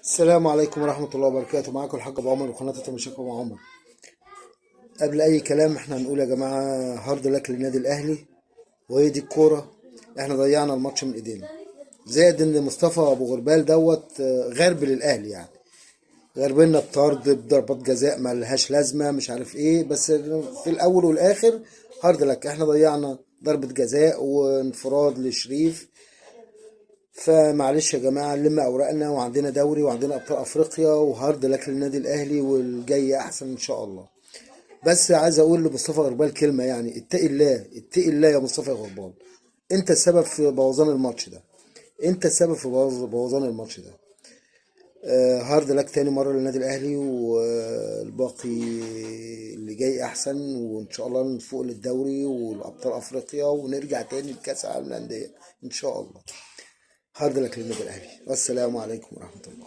السلام عليكم ورحمة الله وبركاته. معاكم الحاج أبو عمر وقناة التمشيك أبو عمر. قبل أي كلام احنا هنقول يا جماعة هارد لك للنادي الأهلي، وهي دي الكورة. احنا ضيعنا الماتش من إيدينا، زائد إن مصطفى أبو غربال دوت غرب للأهلي يعني. غربلنا بطرد بضربات جزاء ما لهاش لازمة مش عارف إيه، بس في الأول والآخر هارد لك. احنا ضيعنا ضربة جزاء وانفراد لشريف. فمعلش يا جماعة نلم أوراقنا، وعندنا دوري وعندنا أبطال أفريقيا وهارد لك للنادي الأهلي والجاي أحسن إن شاء الله. بس عايز أقول لمصطفى غربال كلمة، يعني اتقي الله اتقي الله يا مصطفى غربال. أنت السبب في بوظان الماتش ده، أنت السبب في بوظان الماتش ده. هارد لك تاني مرة للنادي الأهلي، والباقي اللي جاي أحسن، وإن شاء الله نفوق للدوري والأبطال أفريقيا ونرجع تاني لكأس العالم للأندية إن شاء الله. هارد لك للنادي الأهلي، والسلام عليكم ورحمة الله.